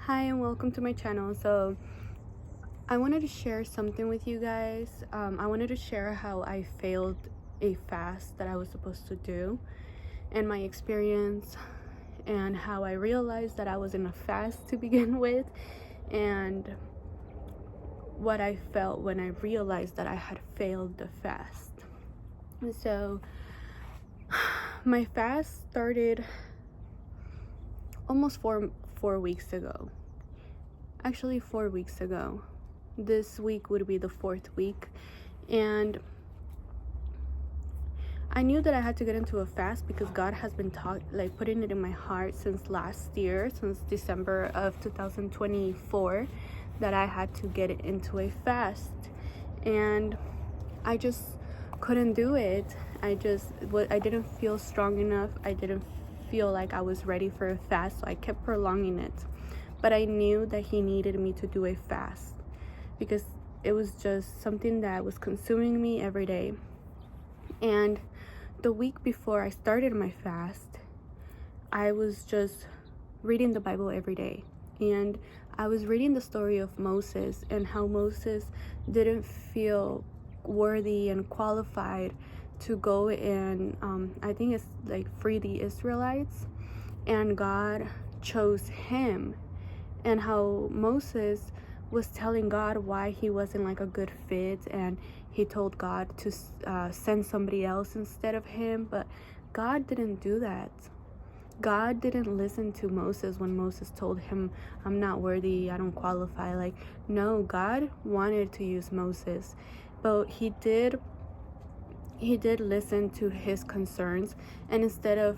Hi and welcome to my channel. So I wanted to share something with you guys. I wanted to share how I failed a fast that I was supposed to do and my experience and how I realized that I was in a fast to begin with and what I felt when I realized that I had failed the fast. And so my fast started almost four weeks ago. Actually 4 weeks ago. This week would be the 4th week, and I knew that I had to get into a fast because God has been putting it in my heart since last year, since December of 2024, that I had to get into a fast, and I just couldn't do it. I didn't feel strong enough. I didn't feel like I was ready for a fast, so I kept prolonging it. But I knew that he needed me to do a fast because it was just something that was consuming me every day. And the week before I started my fast, I was just reading the Bible every day. And I was reading the story of Moses and how Moses didn't feel worthy and qualified to go and I think it's like free the Israelites. And God chose him. And how Moses was telling God why he wasn't like a good fit, and he told God to send somebody else instead of him, but God didn't do that. God didn't listen to Moses when Moses told him, I'm not worthy, I don't qualify. Like, no, God wanted to use Moses, but he did listen to his concerns, and instead of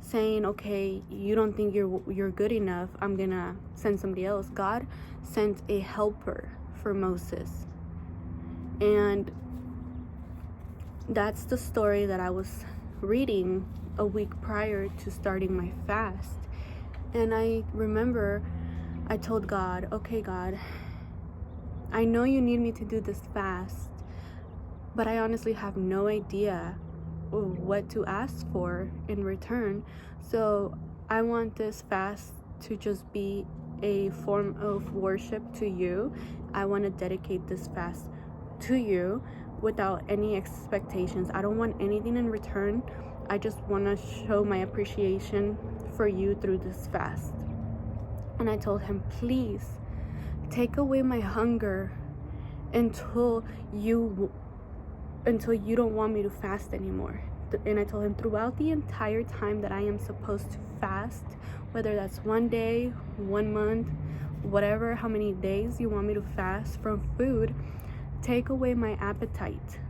saying, okay, you don't think you're good enough, I'm gonna send somebody else, God sent a helper for Moses. And that's the story that I was reading a week prior to starting my fast. And I remember I told God, okay, God, I know you need me to do this fast, but I honestly have no idea what to ask for in return. So I want this fast to just be a form of worship to you. I want to dedicate this fast to you without any expectations. I don't want anything in return. I just want to show my appreciation for you through this fast. And I told him, please take away my hunger until you don't want me to fast anymore. And I told him, throughout the entire time that I am supposed to fast, whether that's 1 day, 1 month, whatever, how many days you want me to fast from food, take away my appetite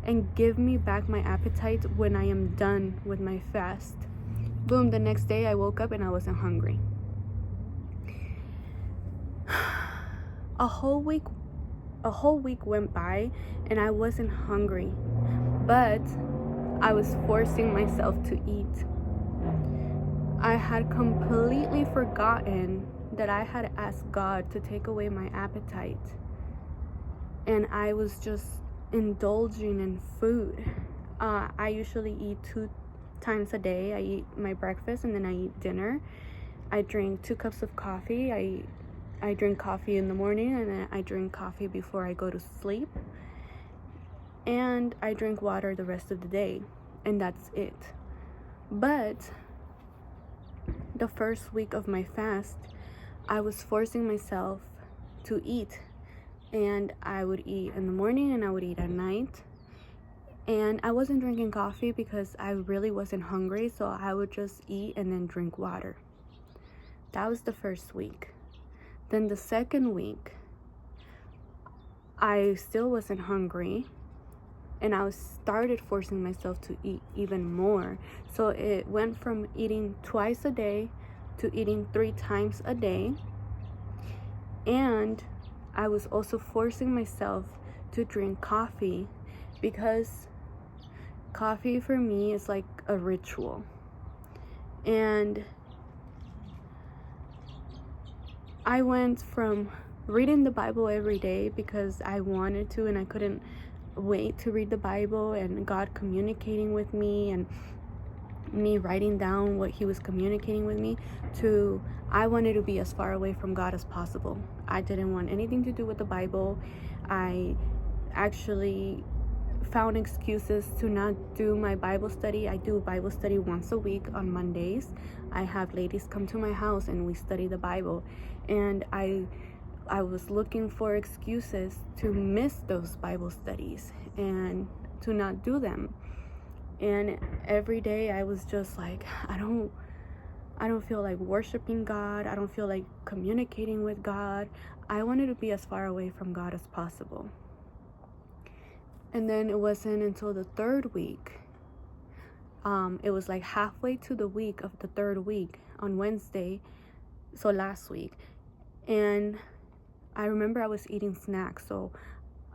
and give me back my appetite when I am done with my fast. Boom, the next day I woke up and I wasn't hungry. A whole week went by and I wasn't hungry, but I was forcing myself to eat. I had completely forgotten that I had asked God to take away my appetite, and I was just indulging in food. I usually eat 2 times a day. I eat my breakfast and then I eat dinner. I drink 2 cups of coffee. I drink coffee in the morning, and then I drink coffee before I go to sleep. And I drink water the rest of the day, and that's it. But the first week of my fast, I was forcing myself to eat, and I would eat in the morning and I would eat at night. And I wasn't drinking coffee because I really wasn't hungry, so I would just eat and then drink water. That was the first week. Then the second week, I still wasn't hungry, and I started forcing myself to eat even more. So it went from eating twice a day to eating 3 times a day. And I was also forcing myself to drink coffee because coffee for me is like a ritual. And I went from reading the Bible every day because I wanted to and I couldn't wait to read the Bible, and God communicating with me and me writing down what he was communicating with me, to I wanted to be as far away from God as possible. I didn't want anything to do with the Bible. I actually found excuses to not do my Bible study. I do Bible study once a week on Mondays. I have ladies come to my house and we study the Bible. And I was looking for excuses to miss those Bible studies and to not do them. And every day I was just like, I don't feel like worshiping God. I don't feel like communicating with God. I wanted to be as far away from God as possible. And then it wasn't until the third week. It was like halfway to the week of the third week on Wednesday. So last week. And I remember I was eating snacks. So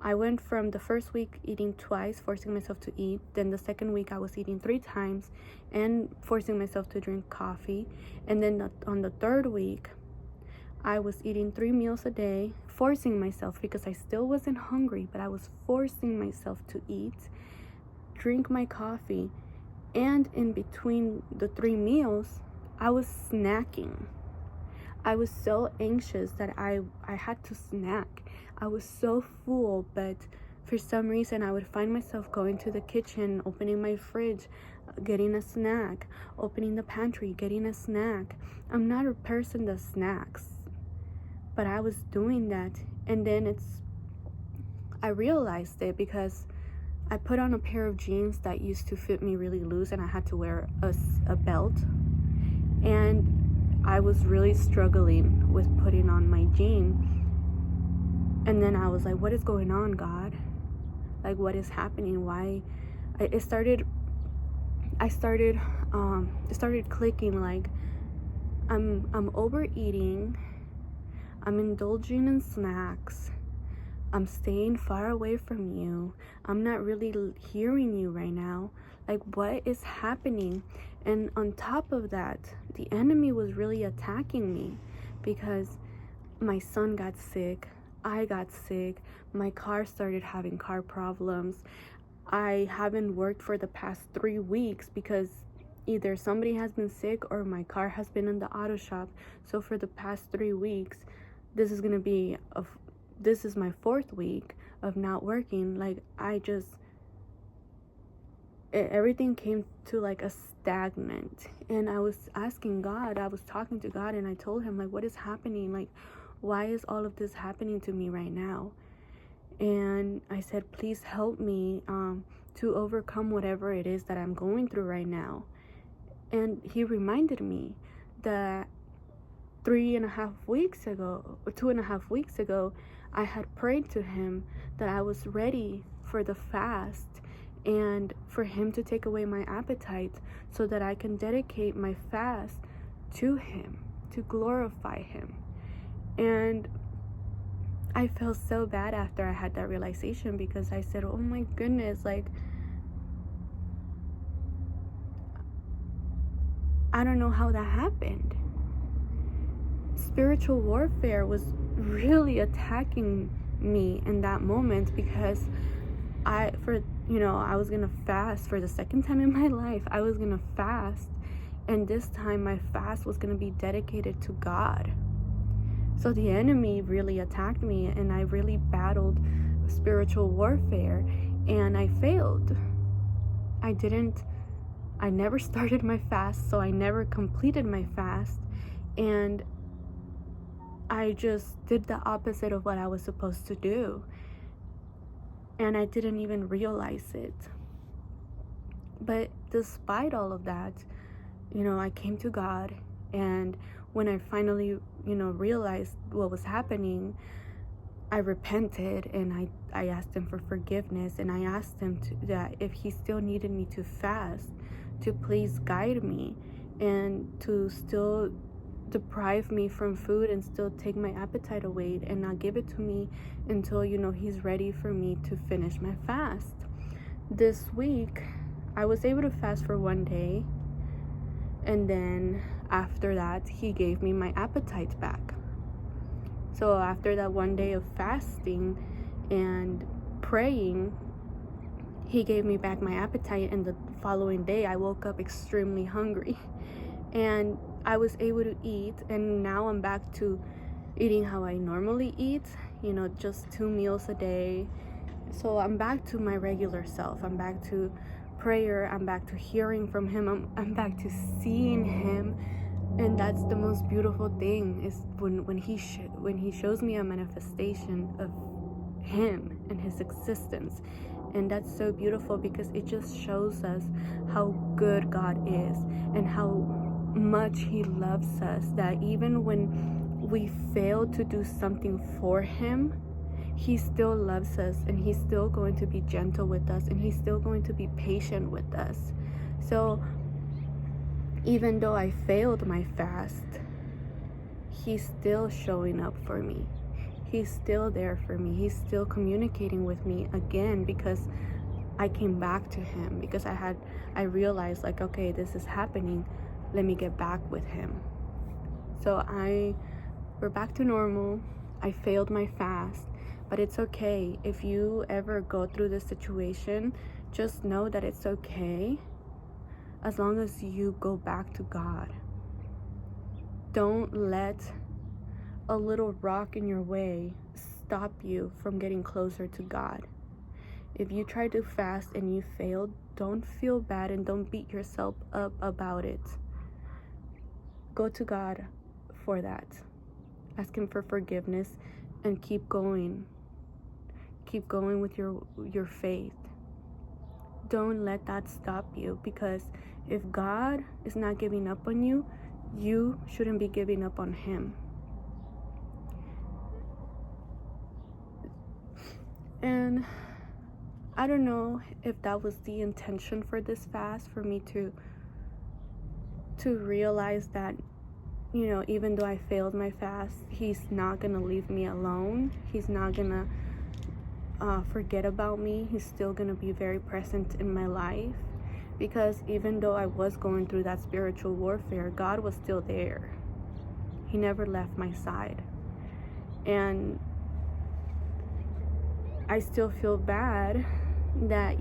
I went from the first week eating twice, forcing myself to eat. Then the second week I was eating 3 times and forcing myself to drink coffee. And then on the third week, I was eating 3 meals a day, forcing myself because I still wasn't hungry, but I was forcing myself to eat, drink my coffee. And in between the 3 meals, I was snacking. I was so anxious that I had to snack. I was so full, but for some reason I would find myself going to the kitchen, opening my fridge, getting a snack, opening the pantry, getting a snack. I'm not a person that snacks, but I was doing that. And then I realized it because I put on a pair of jeans that used to fit me really loose, and I had to wear a belt. And I was really struggling with putting on my jean. And then I was like, what is going on, God? Like, what is happening? Why? It started clicking. Like, I'm overeating. I'm indulging in snacks. I'm staying far away from you. I'm not really hearing you right now. Like, what is happening? And on top of that, the enemy was really attacking me because my son got sick. I got sick. My car started having car problems. I haven't worked for the past 3 weeks because either somebody has been sick or my car has been in the auto shop. So for the past 3 weeks, this is my 4th week of not working. Like, everything came to like a stagnant. And I was asking God, I was talking to God, and I told him, like, what is happening? Like, why is all of this happening to me right now? And I said, please help me to overcome whatever it is that I'm going through right now. And he reminded me that 2.5 weeks ago, I had prayed to him that I was ready for the fast and for him to take away my appetite so that I can dedicate my fast to him, to glorify him. And I felt so bad after I had that realization because I said, oh my goodness, like, I don't know how that happened. Spiritual warfare was really attacking me in that moment because I was gonna fast for the second time in my life. I was gonna fast, and this time my fast was gonna be dedicated to God. So the enemy really attacked me, and I really battled spiritual warfare, and I failed. I never started my fast, so I never completed my fast, and I just did the opposite of what I was supposed to do. And I didn't even realize it. But despite all of that, I came to God, and when I finally, realized what was happening, I repented, and I asked him for forgiveness, and I asked him that if he still needed me to fast, to please guide me and to still deprive me from food and still take my appetite away and not give it to me until he's ready for me to finish my fast. This week I was able to fast for 1 day, and then after that he gave me my appetite back. So after that 1 day of fasting and praying, He gave me back my appetite, and the following day I woke up extremely hungry. And I was able to eat, and now I'm back to eating how I normally eat, just 2 meals a day. So I'm back to my regular self. I'm back to prayer. I'm back to hearing from him. I'm back to seeing him. And that's the most beautiful thing, is when he shows me a manifestation of him and his existence. And that's so beautiful, because it just shows us how good God is and how much he loves us, that even when we fail to do something for him, he still loves us, and he's still going to be gentle with us, and he's still going to be patient with us. So even though I failed my fast, he's still showing up for me. He's still there for me. He's still communicating with me again, because I came back to him, because I realized, like, okay, this is happening. Let me get back with him. So we're back to normal. I failed my fast, but it's okay. If you ever go through this situation, just know that it's okay, as long as you go back to God. Don't let a little rock in your way stop you from getting closer to God. If you try to fast and you failed, don't feel bad and don't beat yourself up about it. Go to God for that. Ask him for forgiveness and keep going. Keep going with your faith. Don't let that stop you, because if God is not giving up on you, you shouldn't be giving up on him. And I don't know if that was the intention for this fast, for me to realize that, even though I failed my fast, he's not gonna leave me alone. He's not gonna forget about me. He's still gonna be very present in my life, because even though I was going through that spiritual warfare, God was still there. He never left my side. And I still feel bad that,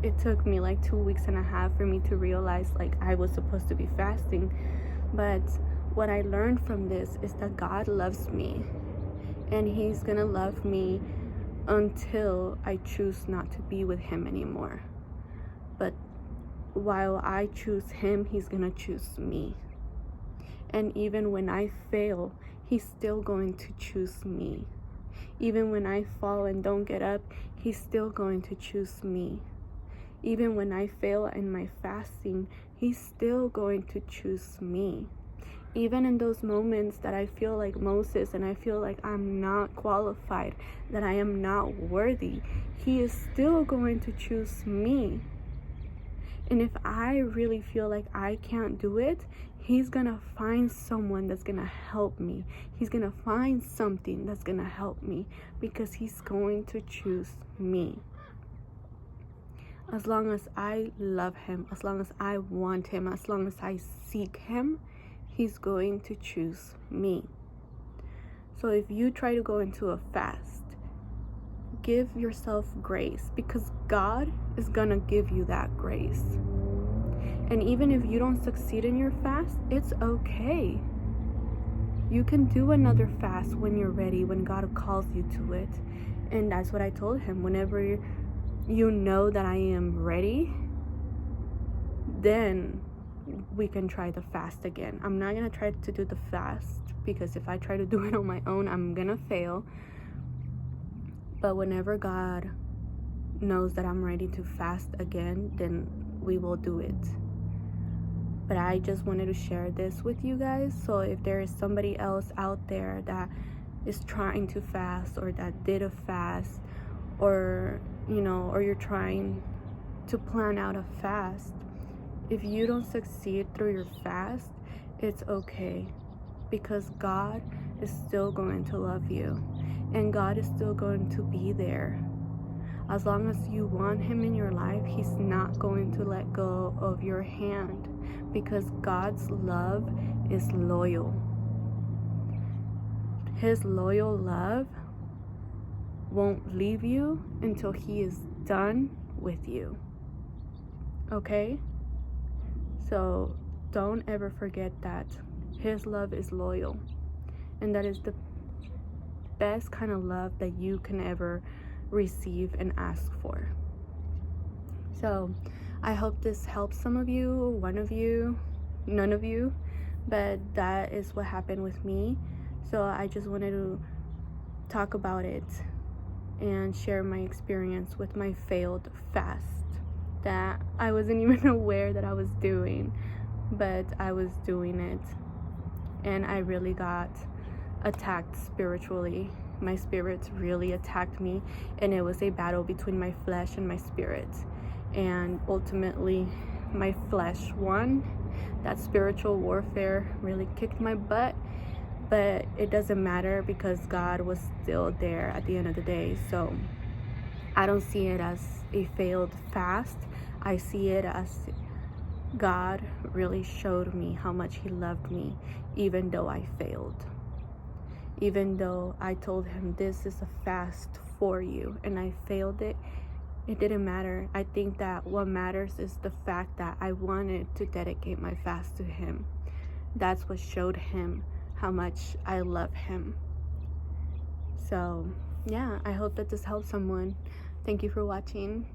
it took me like 2.5 weeks for me to realize, like, I was supposed to be fasting. But what I learned from this is that God loves me, and he's gonna love me until I choose not to be with him anymore. But while I choose him, he's gonna choose me. And even when I fail, he's still going to choose me. Even when I fall and don't get up, he's still going to choose me. Even when I fail in my fasting, he's still going to choose me. Even in those moments that I feel like Moses and I feel like I'm not qualified, that I am not worthy, he is still going to choose me. And if I really feel like I can't do it, he's gonna find someone that's gonna help me. He's gonna find something that's gonna help me, because he's going to choose me. As long as I love him, as long as I want him, as long as I seek him, he's going to choose me. So if you try to go into a fast, give yourself grace, because God is gonna give you that grace. And even if you don't succeed in your fast, it's okay. You can do another fast when you're ready, when God calls you to it. And that's what I told him. Whenever you know that I am ready, then we can try the fast again. I'm not gonna try to do the fast, because if I try to do it on my own, I'm gonna fail. But whenever God knows that I'm ready to fast again, then we will do it. But I just wanted to share this with you guys. So if there is somebody else out there that is trying to fast, or that did a fast, or or you're trying to plan out a fast, if you don't succeed through your fast, it's okay, because God is still going to love you, and God is still going to be there. As long as you want him in your life, he's not going to let go of your hand, because God's love is loyal. His loyal love won't leave you until he is done with you. Okay? So don't ever forget that his love is loyal, and that is the best kind of love that you can ever receive and ask for. So I hope this helps some of you, one of you, none of you, but that is what happened with me. So I just wanted to talk about it and share my experience with my failed fast that I wasn't even aware that I was doing, but I was doing it, and I really got attacked spiritually. My spirits really attacked me, and it was a battle between my flesh and my spirit, and ultimately my flesh won. That spiritual warfare really kicked my butt, but it doesn't matter because God was still there at the end of the day. So I don't see it as a failed fast. I see it as God really showed me how much he loved me, even though I failed. Even though I told him this is a fast for you and I failed it, it didn't matter. I think that what matters is the fact that I wanted to dedicate my fast to him. That's what showed him how much I love him. So yeah, I hope that this helps someone. Thank you for watching.